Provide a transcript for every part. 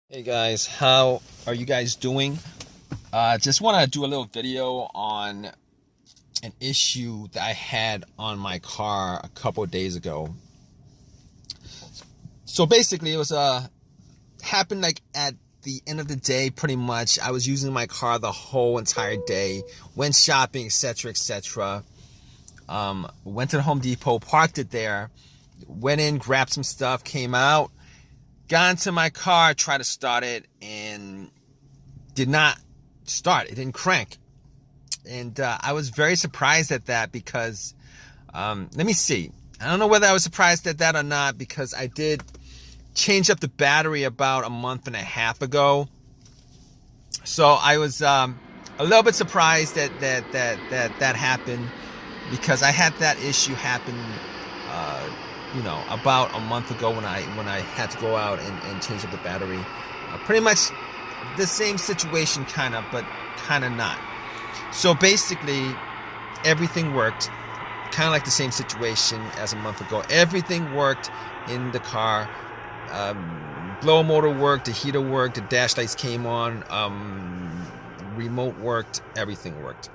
Hey guys, how are you guys doing? Just want to do a little video on an issue that I had on my car a couple of days ago. So basically, it was happened like at the end of the day. Pretty much, I was using my car the whole entire day, went shopping, etc., etc. Went to the Home Depot, parked it there, went in, grabbed some stuff, came out, got into my car, tried to start it, and did not start. It didn't crank. And I was very surprised at that because, let me see. I don't know whether I was surprised at that or not because I did change up the battery about a month and a half ago. So I was a little bit surprised that happened because I had that issue happen, about a month ago when I had to go out and change up the battery. Pretty much the same situation, kind of, but kind of not. So basically, everything worked, kind of like the same situation as a month ago. Everything worked in the car. Blower motor worked, the heater worked, the dash lights came on, remote worked, everything worked.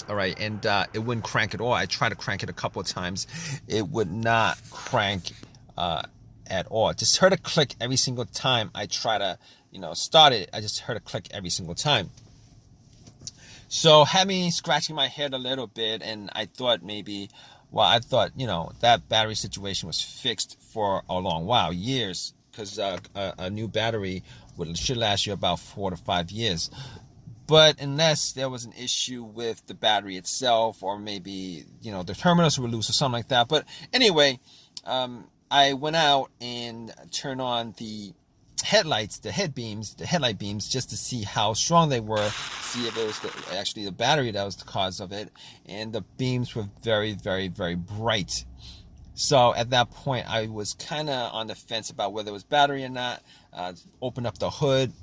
All right, and it wouldn't crank at all. I tried to crank it a couple of times. It would not crank at all. Just heard a click every single time I try to, start it. I just heard a click every single time. So had me scratching my head a little bit, and I thought that battery situation was fixed for a long while, years, because a new battery should last you about 4 to 5 years. But unless there was an issue with the battery itself, or maybe, the terminals were loose or something like that. But anyway, I went out and turned on the headlights, the headlight beams, just to see how strong they were, see if it was actually the battery that was the cause of it. And the beams were very, very, very bright. So at that point, I was kind of on the fence about whether it was battery or not. Opened up the hood,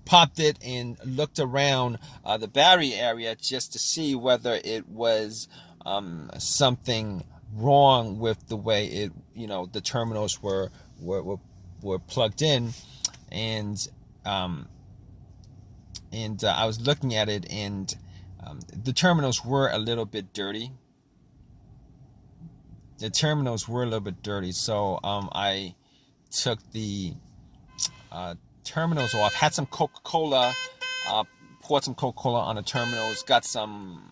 popped it, and looked around the battery area just to see whether it was something wrong with the way it, the terminals were plugged in, and I was looking at it, and the terminals were a little bit dirty. So I took the terminals off, had some Coca-Cola, poured some Coca-Cola on the terminals, got some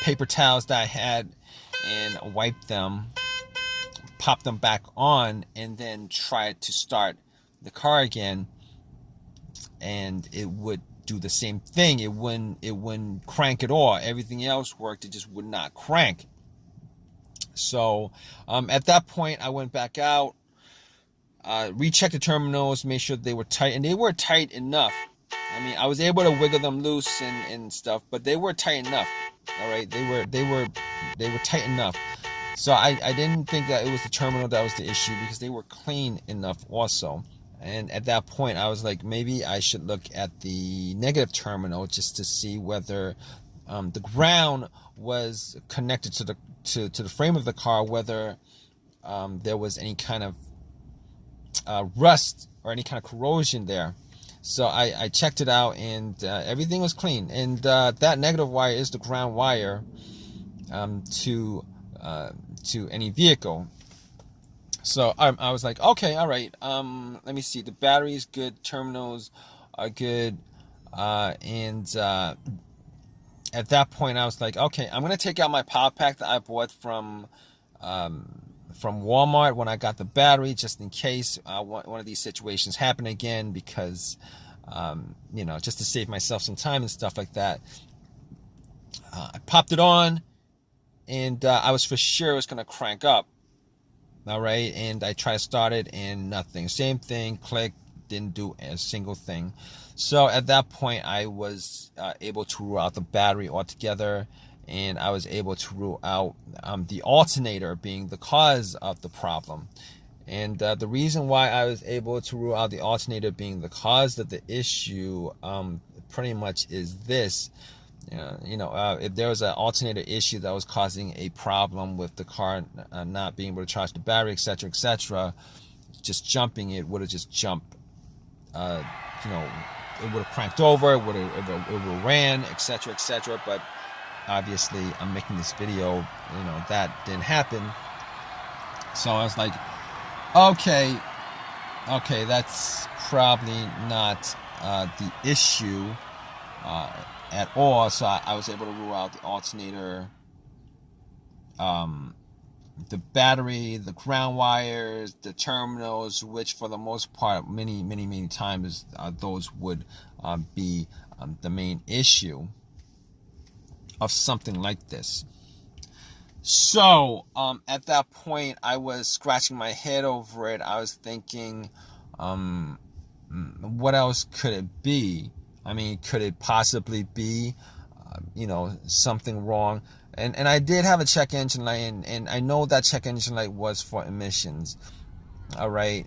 paper towels that I had, and wiped them, popped them back on, and then tried to start the car again, and it would do the same thing. It wouldn't crank at all. Everything else worked, it just would not crank. So at that point, I went back out, rechecked the terminals, made sure they were tight, and they were tight enough. I mean, I was able to wiggle them loose and stuff, but they were tight enough. All right, they were tight enough. So I didn't think that it was the terminal that was the issue, because they were clean enough also. And at that point, I was like, maybe I should look at the negative terminal just to see whether the ground was connected to the frame of the car, whether there was any kind of rust or any kind of corrosion there. So I checked it out, and everything was clean. And that negative wire is the ground wire to any vehicle. So I was like, okay, all right. Let me see. The battery's good. Terminals are good. And at that point, I was like, okay, I'm gonna take out my power pack that I bought from Walmart when I got the battery, just in case one of these situations happen again, because just to save myself some time and stuff like that. I popped it on, and I was for sure it was gonna crank up. All right, and I tried to start it, and nothing. Same thing, click, didn't do a single thing. So at that point, I was able to rule out the battery altogether, and I was able to rule out the alternator being the cause of the problem. And the reason why I was able to rule out the alternator being the cause of the issue pretty much is this. If there was an alternator issue that was causing a problem with the car not being able to charge the battery, etc., etc., just jumping it would have just jumped you know, it would have cranked over, it would have ran, etc., etc. But obviously, I'm making this video, you know, that didn't happen. So I was like, okay, that's probably not the issue at all. So I was able to rule out the alternator, the battery, the ground wires, the terminals, which for the most part, many times, those would be the main issue of something like this. So at that point, I was scratching my head over it. I was thinking, what else could it be? I mean, could it possibly be, you know, something wrong? And I did have a check engine light, and I know that check engine light was for emissions. All right.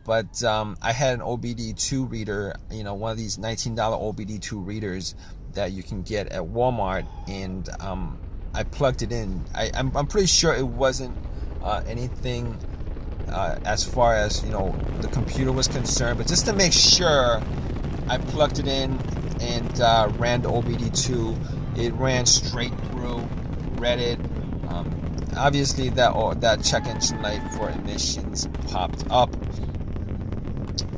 But I had an OBD2 reader, you know, one of these $19 OBD2 readers that you can get at Walmart, and I plugged it in. I'm pretty sure it wasn't anything as far as, you know, the computer was concerned, but just to make sure, I plugged it in and ran the OBD2. It ran straight through, read it. Obviously, that check engine light for emissions popped up,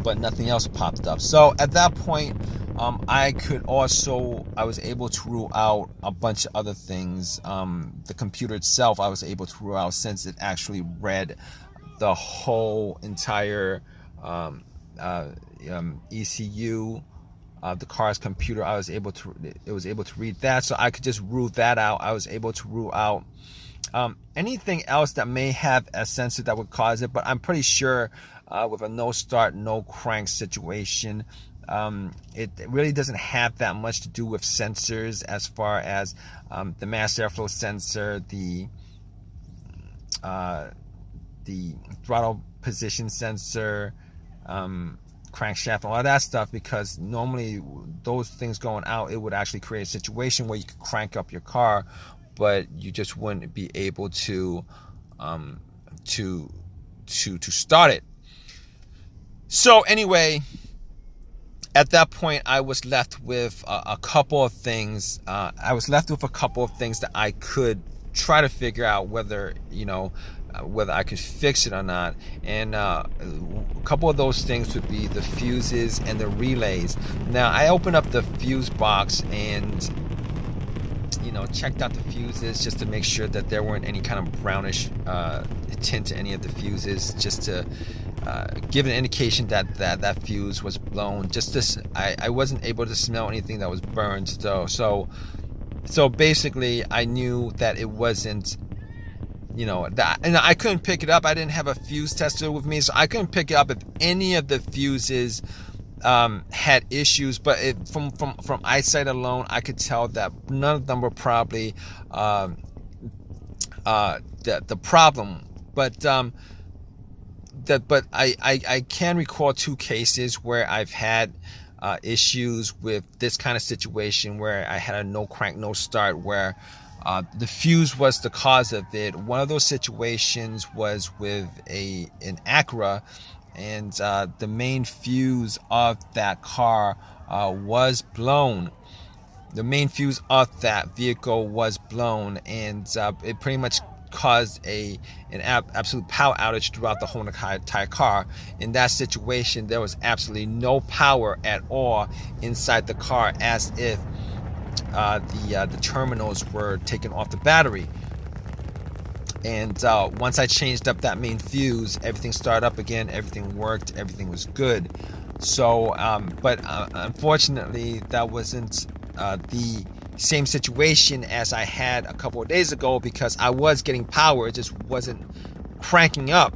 but nothing else popped up. So at that point, I was able to rule out a bunch of other things. The computer itself, I was able to rule out, since it actually read the whole entire ECU, the car's computer. It was able to read that, so I could just rule that out. I was able to rule out anything else that may have a sensor that would cause it, but I'm pretty sure with a no start, no crank situation, it really doesn't have that much to do with sensors, as far as the mass airflow sensor, the throttle position sensor, crankshaft, all of that stuff, because normally those things going out, it would actually create a situation where you could crank up your car, but you just wouldn't be able to start it. So anyway, at that point, I was left with a couple of things. I was left with a couple of things that I could try to figure out whether, you know, whether I could fix it or not. And a couple of those things would be the fuses and the relays. Now, I opened up the fuse box and, you know, checked out the fuses just to make sure that there weren't any kind of brownish tint to any of the fuses, just to give an indication that fuse was blown. Just this, I wasn't able to smell anything that was burned. So basically, I knew that it wasn't, you know, that, and I couldn't pick it up. I didn't have a fuse tester with me, so I couldn't pick it up if any of the fuses had issues. But from eyesight alone, I could tell that none of them were probably the problem. But I can recall two cases where I've had issues with this kind of situation, where I had a no crank, no start, where the fuse was the cause of it. One of those situations was with an Acura, and the main fuse of that car was blown. The main fuse of that vehicle was blown, and it pretty much caused an absolute power outage throughout the whole entire car. In that situation, there was absolutely no power at all inside the car, as if the terminals were taken off the battery. And once I changed up that main fuse, everything started up again, everything worked, everything was good. So but unfortunately, that wasn't the same situation as I had a couple of days ago, because I was getting power, it just wasn't cranking up.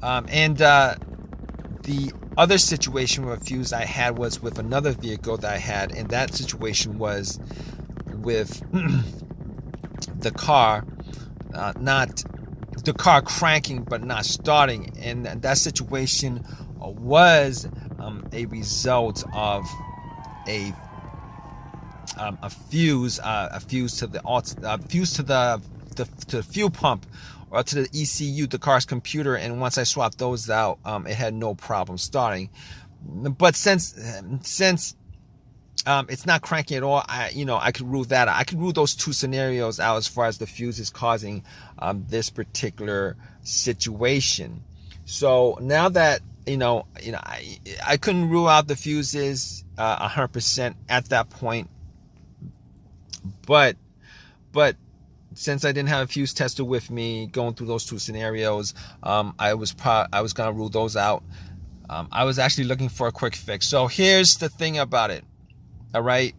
And the other situation with a fuse I had was with another vehicle that I had, and that situation was with the car, not the car cranking but not starting, and that situation was a result of a fuse to the fuel pump, or to the ECU, the car's computer. And once I swapped those out, it had no problem starting. But since it's not cranking at all, I could rule that out. I could rule those two scenarios out as far as the fuse is causing this particular situation. So now that I couldn't rule out the fuses 100% at that point, but since I didn't have a fuse tester with me going through those two scenarios, I was gonna rule those out. I was actually looking for a quick fix. So here's the thing about it. All right.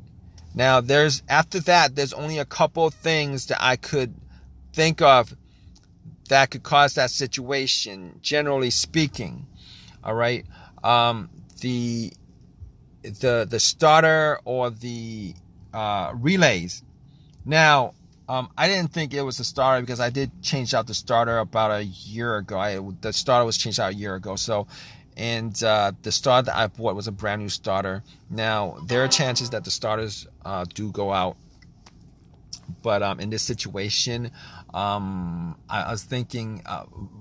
Now after that, there's only a couple of things that I could think of that could cause that situation, generally speaking. All right. The starter or the relays. Now, I didn't think it was the starter because I did change out the starter about a year ago. The starter was changed out a year ago. So, and the starter that I bought was a brand new starter. Now, there are chances that the starters do go out. But in this situation, I was thinking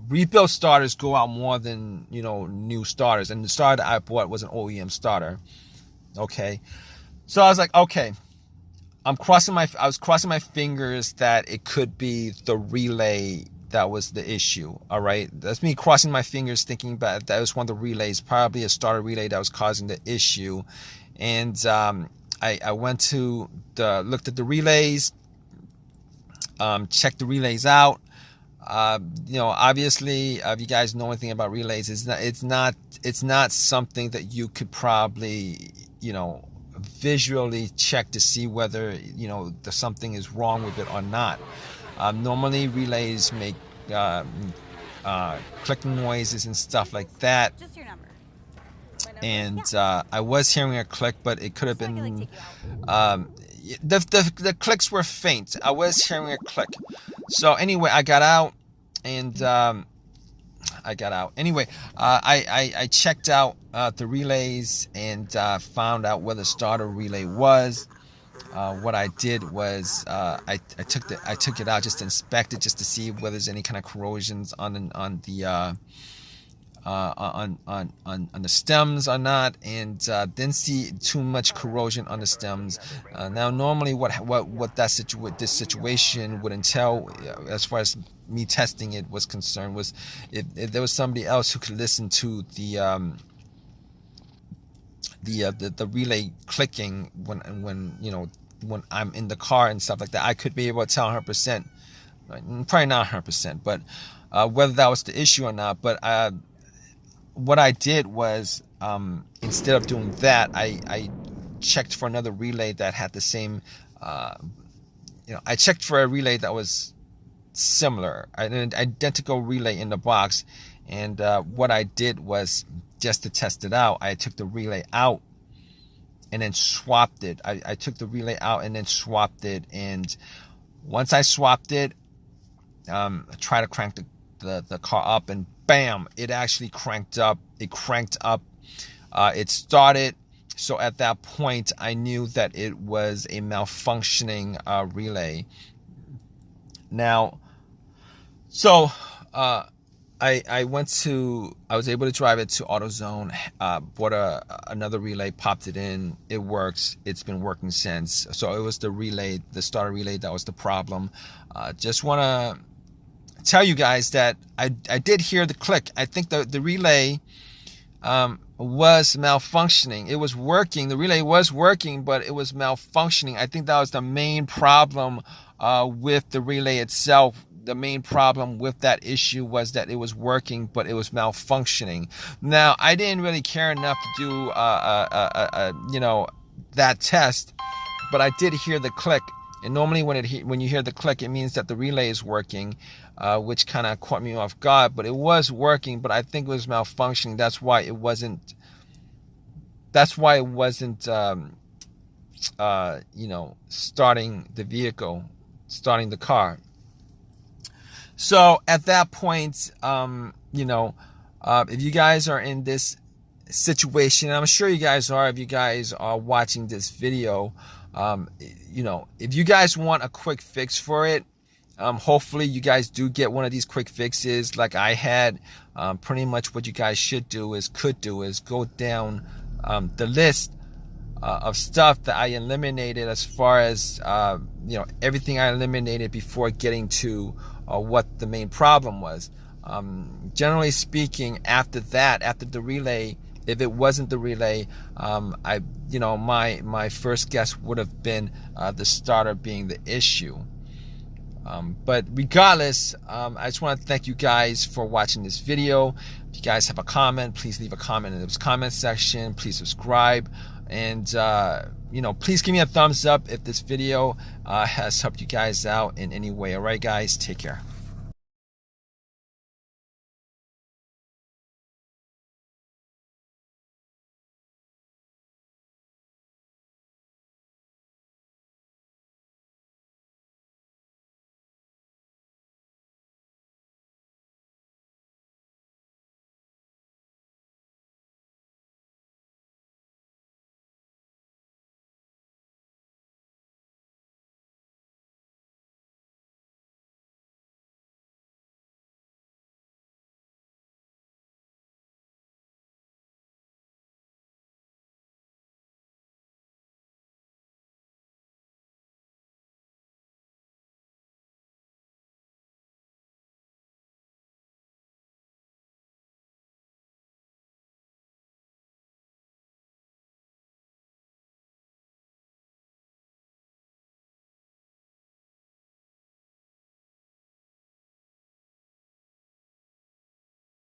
rebuilt starters go out more than new starters. And the starter that I bought was an OEM starter. Okay, so I was like, okay, I was crossing my fingers that it could be the relay that was the issue. All right, that's me crossing my fingers, thinking about that was one of the relays, probably a starter relay that was causing the issue. And I went to looked at the relays. Check the relays out. Obviously, if you guys know anything about relays, it's not something that you could probably, visually check to see whether, something is wrong with it or not. Normally, relays make clicking noises and stuff like that. Just your number. And I was hearing a click, but it could have been. The clicks were faint. I was hearing a click. So anyway, I got out and Anyway, I checked out the relays and found out where the starter relay was. What I did was I took it out just to inspect it, just to see whether there's any kind of corrosions on the stems or not, and didn't see too much corrosion on the stems. Now, normally, what this situation would entail, as far as me testing it was concerned, was if there was somebody else who could listen to the relay clicking when I'm in the car and stuff like that, I could be able to tell 100%. Probably not 100%, but whether that was the issue or not. But what I did was, instead of doing that, I checked for another relay that had the same, I checked for a relay that was similar, an identical relay in the box. And what I did was, just to test it out, I took the relay out and then swapped it. I took the relay out and then swapped it. And once I swapped it, I tried to crank the car up, and bam, it actually cranked up. It cranked up. It started. So at that point, I knew that it was a malfunctioning relay. Now, so I was able to drive it to AutoZone, bought another relay, popped it in. It works. It's been working since. So it was the starter relay that was the problem. Just want to tell you guys that I did hear the click. I think the relay was malfunctioning. It was working. The relay was working, but it was malfunctioning. I think that was the main problem with the relay itself. The main problem with that issue was that it was working, but it was malfunctioning. Now, I didn't really care enough to do that test, but I did hear the click. And normally when you hear the click, it means that the relay is working, which kind of caught me off guard. But it was working, but I think it was malfunctioning. That's why it wasn't starting the vehicle, starting the car. So at that point, if you guys are in this situation, I'm sure you guys are, if you guys are watching this video, if you guys want a quick fix for it, Hopefully you guys do get one of these quick fixes like I had. Pretty much what you guys could do is go down the list of stuff that I eliminated, as far as everything I eliminated before getting to what the main problem was. Generally speaking, after the relay, if it wasn't the relay, my first guess would have been the starter being the issue. But regardless, I just want to thank you guys for watching this video. If you guys have a comment, please leave a comment in the comment section. Please subscribe, and please give me a thumbs up if this video has helped you guys out in any way. All right, guys, take care.